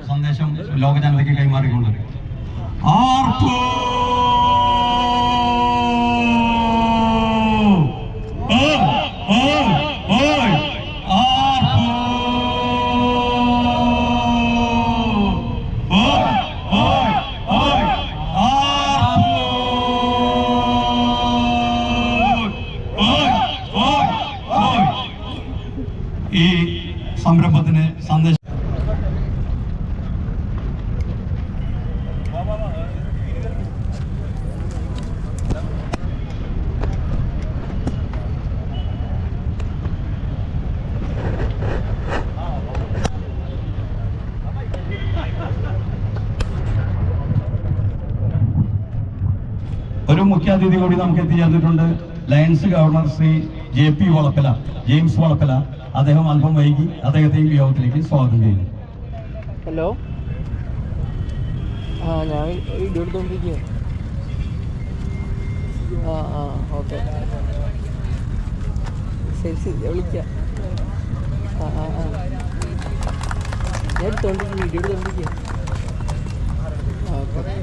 സന്ദേശം ലോക ജനതയ്ക്ക് കൈമാറിക്കൊണ്ട് ആർപ്പോ ഈ സംരംഭത്തിന് സന്ദേശം ഒരു മുഖ്യാതിഥി കൂടി നമുക്ക് എത്തിച്ചേർന്നിട്ടുണ്ട്. Lions governor Shri JP Valappala, James Valappala. അദ്ദേഹം അല്പം വൈകി. അദ്ദേഹത്തെയും യോഗത്തിലേക്ക് സ്വാഗതം ചെയ്യുന്നു. ഹലോ, ഞാൻ വീഡിയോ എടുത്തോണ്ടിരിക്കുക. ഓക്കെ, ശരി വിളിക്കാം. ഞാൻ എടുത്തോണ്ടിരിക്കുക, വീഡിയോ എടുത്തോണ്ടിരിക്കുക. ഓക്കെ.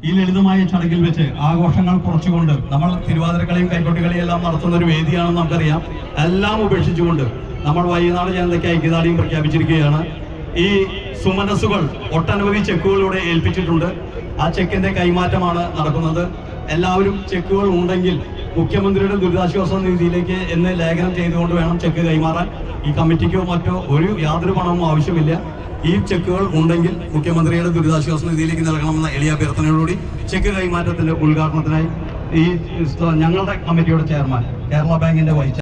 ഈ ലളിതമായ ചടങ്ങിൽ വെച്ച് ആഘോഷങ്ങൾ കുറച്ചുകൊണ്ട് നമ്മൾ തിരുവാതിരക്കളിയും കൈക്കൊട്ടിക്കളിയും എല്ലാം നടത്തുന്ന ഒരു വേദിയാണെന്ന് നമുക്കറിയാം. എല്ലാം ഉപേക്ഷിച്ചുകൊണ്ട് നമ്മൾ വൈകുന്നേരം ജനതയ്ക്ക് ഐക്യദാർഢ്യം പ്രഖ്യാപിച്ചിരിക്കുകയാണ്. ഈ സുമനസ്സുകൾ ഒട്ടനവധി ചെക്കുകളിലൂടെ ഏൽപ്പിച്ചിട്ടുണ്ട്. ആ ചെക്കിന്റെ കൈമാറ്റമാണ് നടക്കുന്നത്. എല്ലാവരും ചെക്കുകൾ ഉണ്ടെങ്കിൽ മുഖ്യമന്ത്രിയുടെ ദുരിതാശ്വാസ നിധിയിലേക്ക് എന്ന് ലേഖനം ചെയ്തുകൊണ്ട് വേണം ചെക്ക് കൈമാറാൻ. ഈ കമ്മിറ്റിക്കോ മറ്റോ യാതൊരു പണവും ആവശ്യമില്ല. ഈ ചെക്കുകൾ ഉണ്ടെങ്കിൽ മുഖ്യമന്ത്രിയുടെ ദുരിതാശ്വാസ നിധിയിലേക്ക് നൽകണമെന്ന എളിയ അഭ്യർത്ഥനയോടുകൂടി ചെക്ക് കൈമാറ്റത്തിന്റെ ഉദ്ഘാടനത്തിനായി ഈ ഞങ്ങളുടെ കമ്മിറ്റിയുടെ ചെയർമാൻ, കേരള ബാങ്കിന്റെ വൈസ്